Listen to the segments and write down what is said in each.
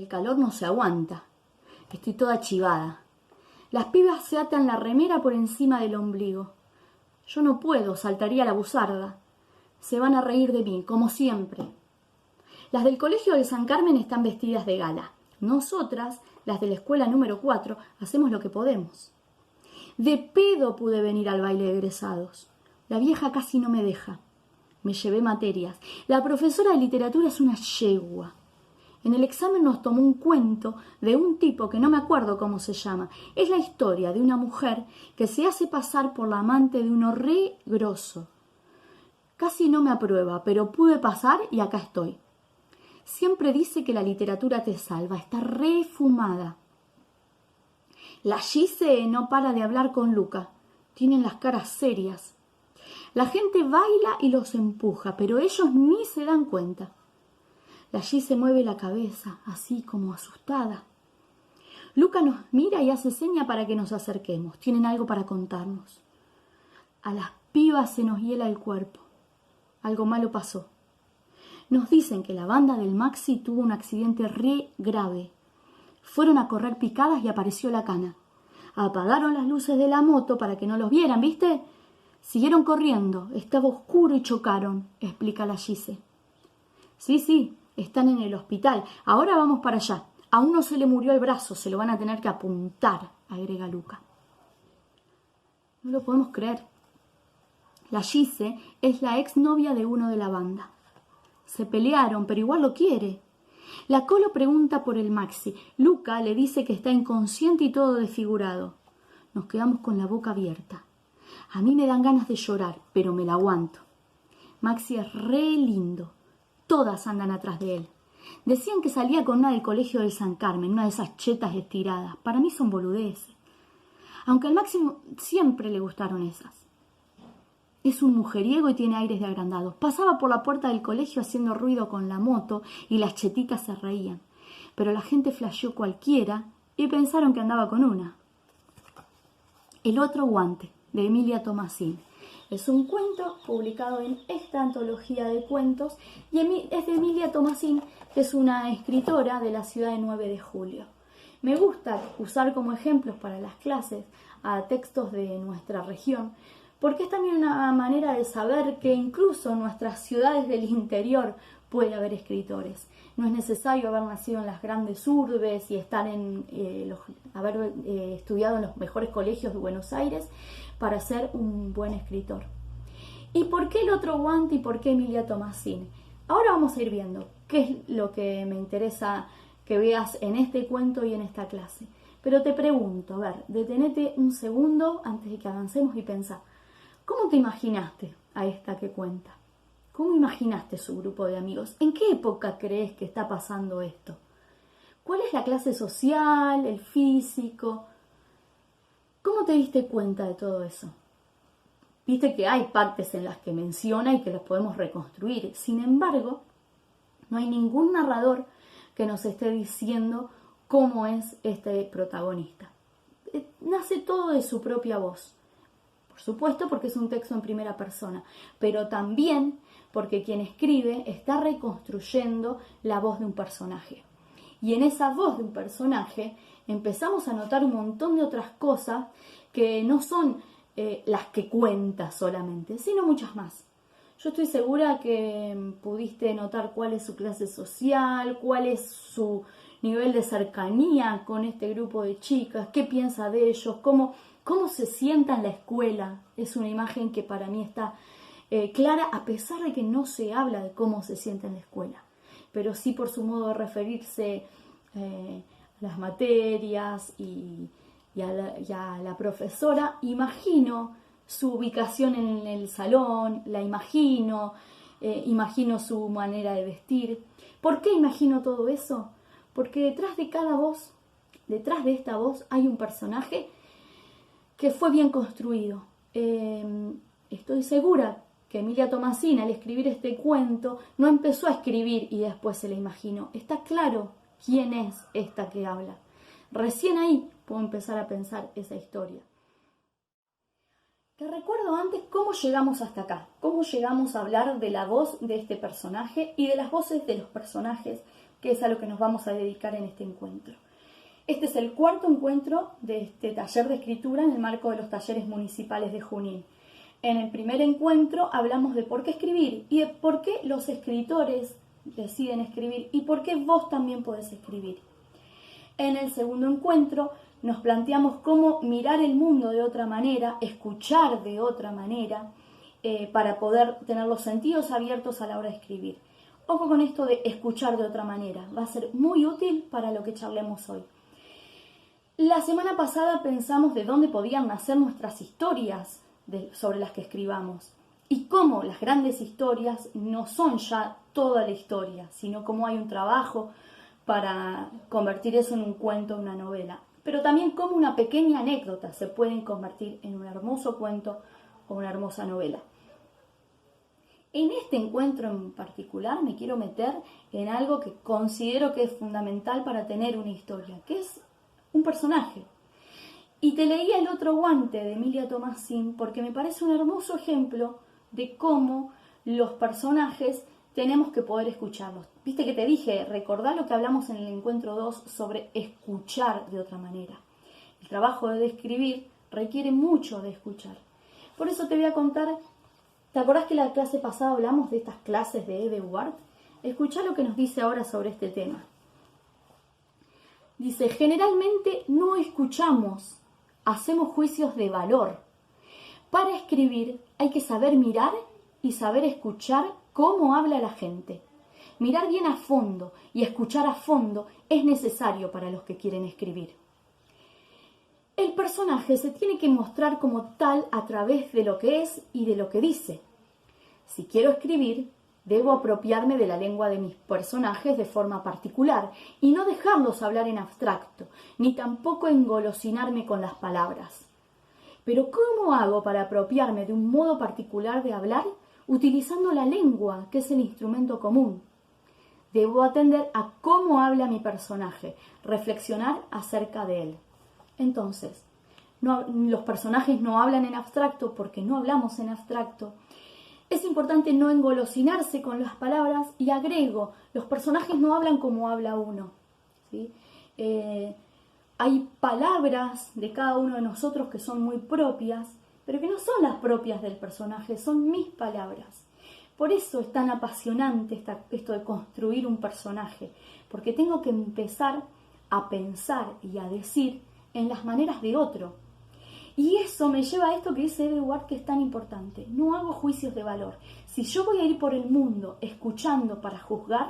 el calor no se aguanta. Estoy toda chivada. Las pibas se atan la remera por encima del ombligo. Yo no puedo, saltaría la buzarda. Se van a reír de mí, como siempre. Las del colegio de San Carmen están vestidas de gala. Nosotras, las de la escuela número 4, hacemos lo que podemos. De pedo pude venir al baile de egresados. La vieja casi no me deja. Me llevé materias. La profesora de literatura es una yegua. En el examen nos tomó un cuento de un tipo que no me acuerdo cómo se llama. Es la historia de una mujer que se hace pasar por la amante de uno re grosso. Casi no me aprueba, pero pude pasar y acá estoy. Siempre dice que la literatura te salva, está re fumada. La Gise no para de hablar con Luca. Tienen las caras serias. La gente baila y los empuja, pero ellos ni se dan cuenta. La Gise mueve la cabeza, así como asustada. Luca nos mira y hace seña para que nos acerquemos. Tienen algo para contarnos. A las pibas se nos hiela el cuerpo. Algo malo pasó. Nos dicen que la banda del Maxi tuvo un accidente re grave. Fueron a correr picadas y apareció la cana. Apagaron las luces de la moto para que no los vieran, ¿viste? Siguieron corriendo. Estaba oscuro y chocaron, explica la Gise. Sí, están en el hospital. Ahora vamos para allá. A uno se le murió el brazo, se lo van a tener que apuntar, agrega Luca. No lo podemos creer. La Gise es la exnovia de uno de la banda. Se pelearon, pero igual lo quiere. La Colo pregunta por el Maxi. Luca le dice que está inconsciente y todo desfigurado. Nos quedamos con la boca abierta. A mí me dan ganas de llorar, pero me la aguanto. Maxi es re lindo. Todas andan atrás de él. Decían que salía con una del colegio del San Carmen, una de esas chetas estiradas. Para mí son boludeces. Aunque al Maxi siempre le gustaron esas. Es un mujeriego y tiene aires de agrandado. Pasaba por la puerta del colegio haciendo ruido con la moto y las chetitas se reían. Pero la gente flasheó cualquiera y pensaron que andaba con una. El otro guante, de Emilia Tomasín. Es un cuento publicado en esta antología de cuentos y es de Emilia Tomasín, que es una escritora de la ciudad de 9 de Julio. Me gusta usar como ejemplos para las clases a textos de nuestra región, porque es también una manera de saber que incluso en nuestras ciudades del interior puede haber escritores. No es necesario haber nacido en las grandes urbes y estar haber estudiado en los mejores colegios de Buenos Aires para ser un buen escritor. ¿Y por qué el otro guante y por qué Emilia Tomasín? Ahora vamos a ir viendo qué es lo que me interesa que veas en este cuento y en esta clase. Pero te pregunto, a ver, detenete un segundo antes de que avancemos y pensá. ¿Cómo te imaginaste a esta que cuenta? ¿Cómo imaginaste su grupo de amigos? ¿En qué época crees que está pasando esto? ¿Cuál es la clase social, el físico? ¿Cómo te diste cuenta de todo eso? Viste que hay partes en las que menciona y que las podemos reconstruir. Sin embargo, no hay ningún narrador que nos esté diciendo cómo es este protagonista. Nace todo de su propia voz. Por supuesto, porque es un texto en primera persona, pero también porque quien escribe está reconstruyendo la voz de un personaje. Y en esa voz de un personaje empezamos a notar un montón de otras cosas que no son las que cuenta solamente, sino muchas más. Yo estoy segura que pudiste notar cuál es su clase social, cuál es su nivel de cercanía con este grupo de chicas, qué piensa de ellos, cómo se sienta en la escuela. Es una imagen que para mí está clara, a pesar de que no se habla de cómo se sienta en la escuela, pero sí por su modo de referirse a las materias y a la profesora. Imagino su ubicación en el salón, la imagino su manera de vestir. ¿Por qué imagino todo eso? Porque detrás de cada voz, detrás de esta voz hay un personaje que fue bien construido. Estoy segura que Emilia Tomasín, al escribir este cuento, no empezó a escribir y después se la imaginó. Está claro quién es esta que habla. Recién ahí puedo empezar a pensar esa historia. Te recuerdo antes cómo llegamos hasta acá, cómo llegamos a hablar de la voz de este personaje y de las voces de los personajes que es a lo que nos vamos a dedicar en este encuentro. Este es el cuarto encuentro de este taller de escritura en el marco de los talleres municipales de Junín. En el primer encuentro hablamos de por qué escribir y de por qué los escritores deciden escribir y por qué vos también podés escribir. En el segundo encuentro nos planteamos cómo mirar el mundo de otra manera, escuchar de otra manera, para poder tener los sentidos abiertos a la hora de escribir. Ojo con esto de escuchar de otra manera, va a ser muy útil para lo que charlemos hoy. La semana pasada pensamos de dónde podían nacer nuestras historias sobre las que escribamos y cómo las grandes historias no son ya toda la historia, sino cómo hay un trabajo para convertir eso en un cuento, en una novela. Pero también cómo una pequeña anécdota se puede convertir en un hermoso cuento o una hermosa novela. En este encuentro en particular me quiero meter en algo que considero que es fundamental para tener una historia, que es un personaje. Y te leía El otro guante de Emilia Tomassin porque me parece un hermoso ejemplo de cómo los personajes tenemos que poder escucharlos. Viste que te dije, recordá lo que hablamos en el encuentro 2 sobre escuchar de otra manera. El trabajo de describir requiere mucho de escuchar. Por eso te voy a contar, ¿te acordás que la clase pasada hablamos de estas clases de Eve Ward? Escuchá lo que nos dice ahora sobre este tema. Dice, generalmente no escuchamos, hacemos juicios de valor. Para escribir hay que saber mirar y saber escuchar cómo habla la gente. Mirar bien a fondo y escuchar a fondo es necesario para los que quieren escribir. El personaje se tiene que mostrar como tal a través de lo que es y de lo que dice. Si quiero escribir, debo apropiarme de la lengua de mis personajes de forma particular y no dejarlos hablar en abstracto, ni tampoco engolosinarme con las palabras. Pero ¿cómo hago para apropiarme de un modo particular de hablar utilizando la lengua, que es el instrumento común? Debo atender a cómo habla mi personaje, reflexionar acerca de él. Entonces, los personajes no hablan en abstracto porque no hablamos en abstracto. Es importante no engolosinarse con las palabras y agrego, los personajes no hablan como habla uno, ¿sí? Hay palabras de cada uno de nosotros que son muy propias, pero que no son las propias del personaje, son mis palabras. Por eso es tan apasionante esto de construir un personaje, porque tengo que empezar a pensar y a decir en las maneras de otro. Y eso me lleva a esto que dice Eve Ward, que es tan importante. No hago juicios de valor. Si yo voy a ir por el mundo escuchando para juzgar,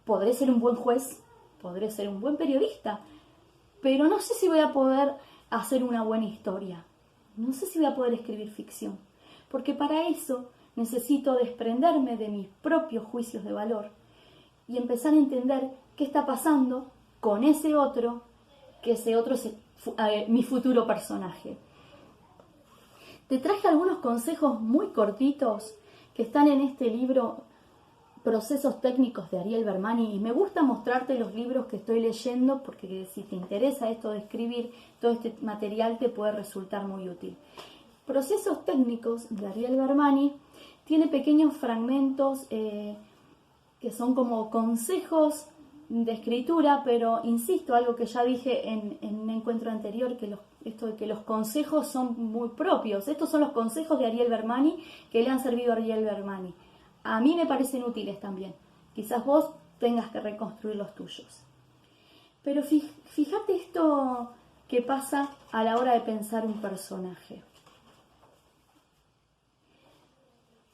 podré ser un buen juez, podré ser un buen periodista, pero no sé si voy a poder hacer una buena historia. No sé si voy a poder escribir ficción. Porque para eso necesito desprenderme de mis propios juicios de valor y empezar a entender qué está pasando con ese otro, que ese otro es mi futuro personaje. Te traje algunos consejos muy cortitos que están en este libro Procesos técnicos de Ariel Bermani, y me gusta mostrarte los libros que estoy leyendo porque si te interesa esto de escribir, todo este material te puede resultar muy útil. Procesos técnicos de Ariel Bermani tiene pequeños fragmentos que son como consejos de escritura, pero insisto, algo que ya dije en un encuentro anterior, esto de que los consejos son muy propios. Estos son los consejos de Ariel Bermani que le han servido a Ariel Bermani. A mí me parecen útiles también. Quizás vos tengas que reconstruir los tuyos. Pero fíjate esto que pasa a la hora de pensar un personaje.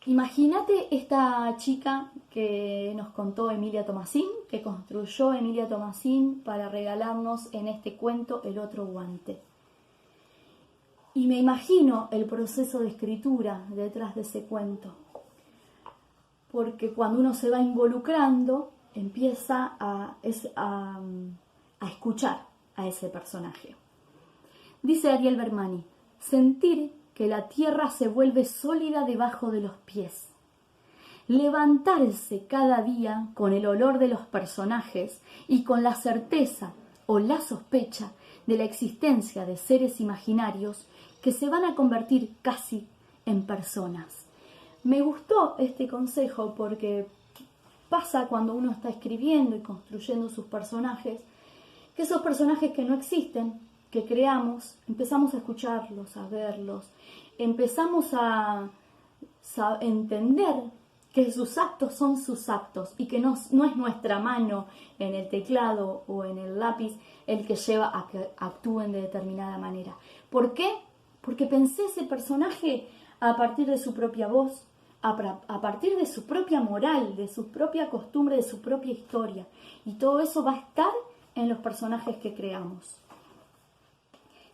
Imagínate esta chica que nos contó Emilia Tomassin, que construyó Emilia Tomassin para regalarnos en este cuento El otro guante. Y me imagino el proceso de escritura detrás de ese cuento. Porque cuando uno se va involucrando, empieza a escuchar a ese personaje. Dice Ariel Bermani, sentir que la tierra se vuelve sólida debajo de los pies. Levantarse cada día con el olor de los personajes y con la certeza o la sospecha de la existencia de seres imaginarios que se van a convertir casi en personas. Me gustó este consejo porque pasa cuando uno está escribiendo y construyendo sus personajes, que esos personajes que no existen, que creamos, empezamos a escucharlos, a verlos, empezamos a entender que sus actos son sus actos y que no es nuestra mano en el teclado o en el lápiz el que lleva a que actúen de determinada manera. ¿Por qué? Porque pensé ese personaje a partir de su propia voz, a partir de su propia moral, de su propia costumbre, de su propia historia. Y todo eso va a estar en los personajes que creamos.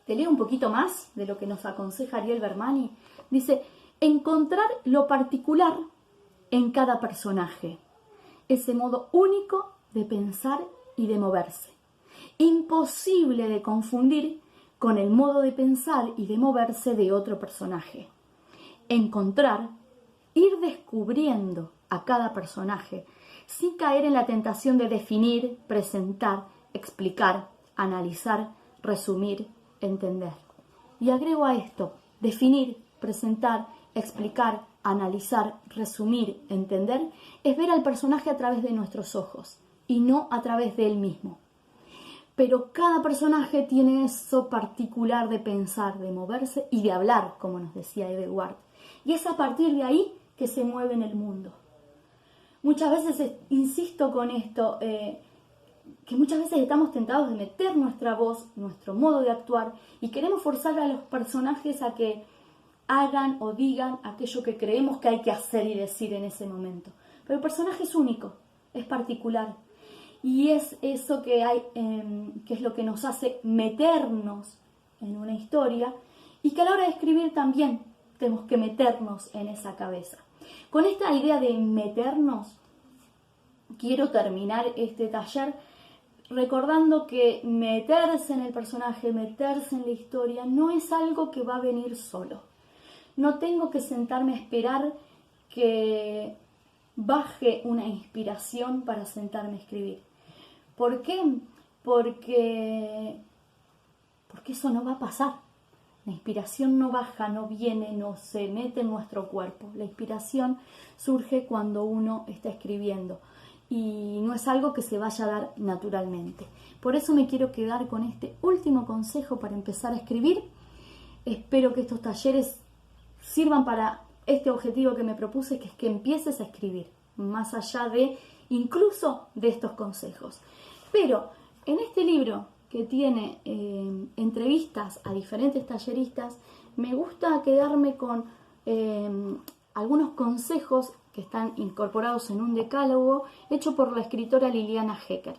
Te leo un poquito más de lo que nos aconseja Ariel Bermani. Dice, encontrar lo particular en cada personaje, ese modo único de pensar y de moverse, imposible de confundir con el modo de pensar y de moverse de otro personaje. Encontrar, ir descubriendo a cada personaje, sin caer en la tentación de definir, presentar, explicar, analizar, resumir, entender. Y agrego a esto, definir, presentar, explicar, analizar, resumir, entender, es ver al personaje a través de nuestros ojos y no a través de él mismo. Pero cada personaje tiene eso particular de pensar, de moverse y de hablar, como nos decía Edward. Y es a partir de ahí que se mueve en el mundo. Muchas veces insisto con esto, que muchas veces estamos tentados de meter nuestra voz, nuestro modo de actuar, y queremos forzar a los personajes a que hagan o digan aquello que creemos que hay que hacer y decir en ese momento. Pero el personaje es único, es particular. Y es eso que es lo que nos hace meternos en una historia y que a la hora de escribir también tenemos que meternos en esa cabeza. Con esta idea de meternos, quiero terminar este taller recordando que meterse en el personaje, meterse en la historia, no es algo que va a venir solo. No tengo que sentarme a esperar que baje una inspiración para sentarme a escribir. ¿Por qué? Porque eso no va a pasar. La inspiración no baja, no viene, no se mete en nuestro cuerpo. La inspiración surge cuando uno está escribiendo y no es algo que se vaya a dar naturalmente. Por eso me quiero quedar con este último consejo para empezar a escribir. Espero que estos talleres sirvan para este objetivo que me propuse, que es que empieces a escribir, más allá de incluso de estos consejos. Pero en este libro que tiene entrevistas a diferentes talleristas, me gusta quedarme con algunos consejos que están incorporados en un decálogo hecho por la escritora Liliana Hecker.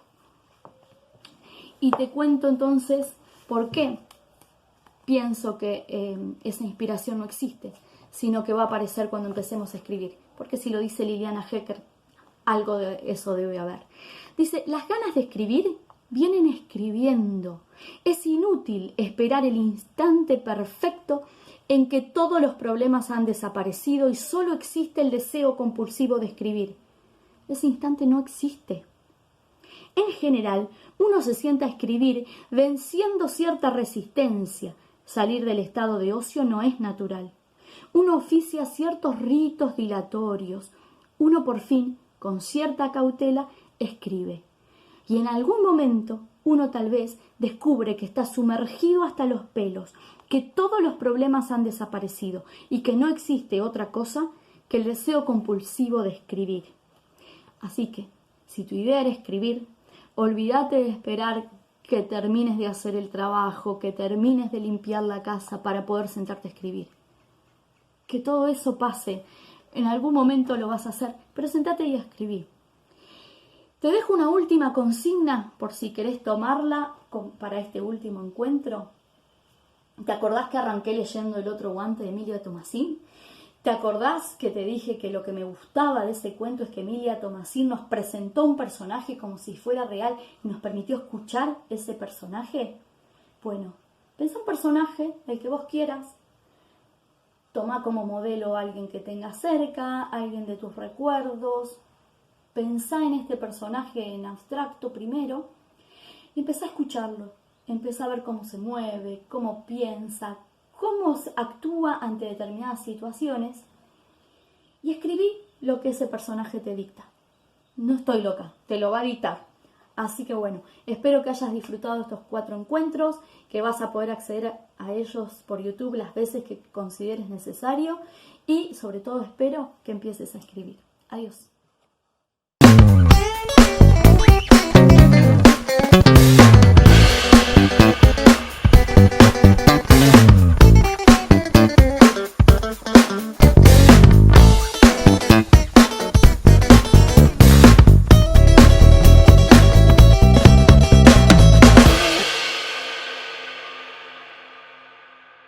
Y te cuento entonces por qué pienso que esa inspiración no existe, sino que va a aparecer cuando empecemos a escribir. Porque si lo dice Liliana Hecker, algo de eso debe haber. Dice, las ganas de escribir vienen escribiendo. Es inútil esperar el instante perfecto en que todos los problemas han desaparecido y solo existe el deseo compulsivo de escribir. Ese instante no existe. En general, uno se sienta a escribir venciendo cierta resistencia. Salir del estado de ocio no es natural. Uno oficia ciertos ritos dilatorios. Uno por fin, con cierta cautela, escribe. Y en algún momento, uno tal vez descubre que está sumergido hasta los pelos, que todos los problemas han desaparecido y que no existe otra cosa que el deseo compulsivo de escribir. Así que, si tu idea era escribir, olvídate de esperar que termines de hacer el trabajo, que termines de limpiar la casa para poder sentarte a escribir. Que todo eso pase, en algún momento lo vas a hacer, pero sentate y escribí. Te dejo una última consigna por si querés tomarla para este último encuentro. ¿Te acordás que arranqué leyendo El otro guante de Emilia Tomassin? ¿Te acordás que te dije que lo que me gustaba de ese cuento es que Emilia Tomassin nos presentó un personaje como si fuera real y nos permitió escuchar ese personaje? Bueno, pensá un personaje, el que vos quieras. Toma como modelo a alguien que tengas cerca, alguien de tus recuerdos. Pensá en este personaje en abstracto primero y empezá a escucharlo. Empezá a ver cómo se mueve, cómo piensa, cómo actúa ante determinadas situaciones y escribí lo que ese personaje te dicta. no estoy loca, te lo va a dictar. Así que bueno, espero que hayas disfrutado estos 4 encuentros, que vas a poder acceder a ellos por YouTube las veces que consideres necesario y sobre todo espero que empieces a escribir. Adiós.